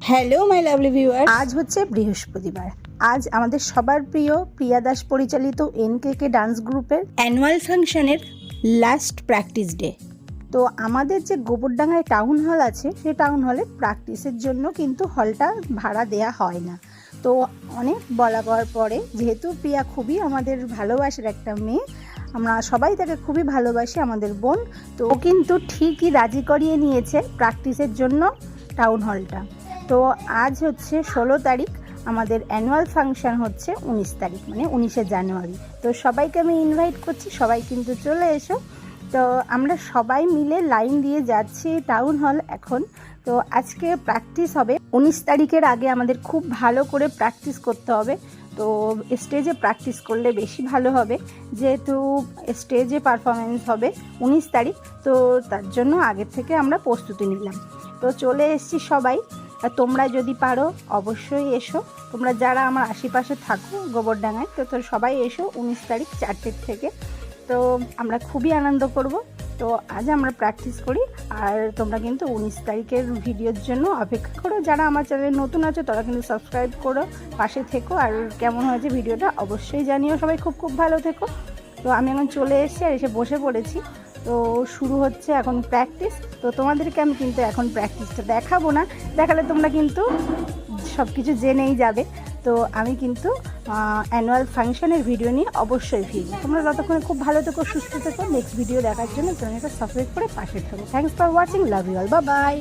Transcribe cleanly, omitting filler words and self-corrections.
Hello my lovely viewer, আজ হচ্ছে বৃহস্পতিবার। আজ আমাদের সবার প্রিয় প্রিয়া দাস পরিচালিত এনকেকে ডান্স গ্রুপের অ্যানুয়াল ফাংশনের লাস্ট প্র্যাকটিস ডে। তো আমাদের যে গোবরডাঙ্গায় টাউন হল আছে, সেই টাউন হলে প্র্যাকটিসের জন্য কিন্তু হলটা ভাড়া দেয়া হয় না। তো অনেক বলা করার পরে, যেহেতু প্রিয়া খুবই আমাদের ভালোবাসার একটা মেয়ে, আমরা সবাই তাকে খুবই ভালোবাসি, আমাদের বোন, তো ও কিন্তু ঠিকই রাজি করিয়ে নিয়েছে প্র্যাকটিসের জন্য টাউন হলটা। তো আজ হচ্ছে 16 তারিখ, আমাদের অ্যানুয়াল ফাংশন হচ্ছে 19 তারিখ, মানে 19শে জানুয়ারি। তো সবাইকে আমি ইনভাইট করছি, সবাই কিন্তু চলে এসো। তো আমরা সবাই মিলে লাইন দিয়ে যাচ্ছি টাউন হল এখন। তো আজকে প্র্যাকটিস হবে। 19 তারিখের আগে আমাদের খুব ভালো করে প্র্যাকটিস করতে হবে। তো স্টেজে প্র্যাকটিস করলে বেশি ভালো হবে, যেহেতু স্টেজে পারফরমেন্স হবে 19 তারিখ। তো তার জন্য আগের থেকে আমরা প্রস্তুতি নিলাম। তো চলে এসেছি সবাই। আর তোমরা যদি পারো অবশ্যই এসো, তোমরা যারা আমার আশেপাশে থাকো গোবরডাঙ্গায়, তো সবাই এসো 19 তারিখ 4টে থেকে। তো আমরা খুবই আনন্দ করব। তো আজ আমরা প্র্যাকটিস করি, আর তোমরা কিন্তু 19 তারিখের ভিডিওর জন্য অপেক্ষা করো। যারা আমার চ্যানেলে নতুন আছে তারা কিন্তু সাবস্ক্রাইব করো, পাশে থেকো, আর কেমন হয়েছে ভিডিওটা অবশ্যই জানিও। সবাই খুব খুব ভালো থেকো। তো আমি এখন চলে এসেছি আর এসে বসে পড়েছি। তো শুরু হচ্ছে এখন প্র্যাকটিস। তো তোমাদেরকে আমি কিন্তু এখন প্র্যাকটিসটা দেখাবো না, দেখালে তোমরা কিন্তু সব কিছু জেনেই যাবে। তো আমি কিন্তু অ্যানুয়াল ফাংশনের ভিডিও নিয়ে অবশ্যই ফিরবো। তোমরা ততক্ষণে খুব ভালো থেকো, সুস্থ থেকো। নেক্সট ভিডিও দেখার জন্য চ্যানেলটা সাবস্ক্রাইব করে পাশে থাকো। Thanks for watching, love you all, bye by.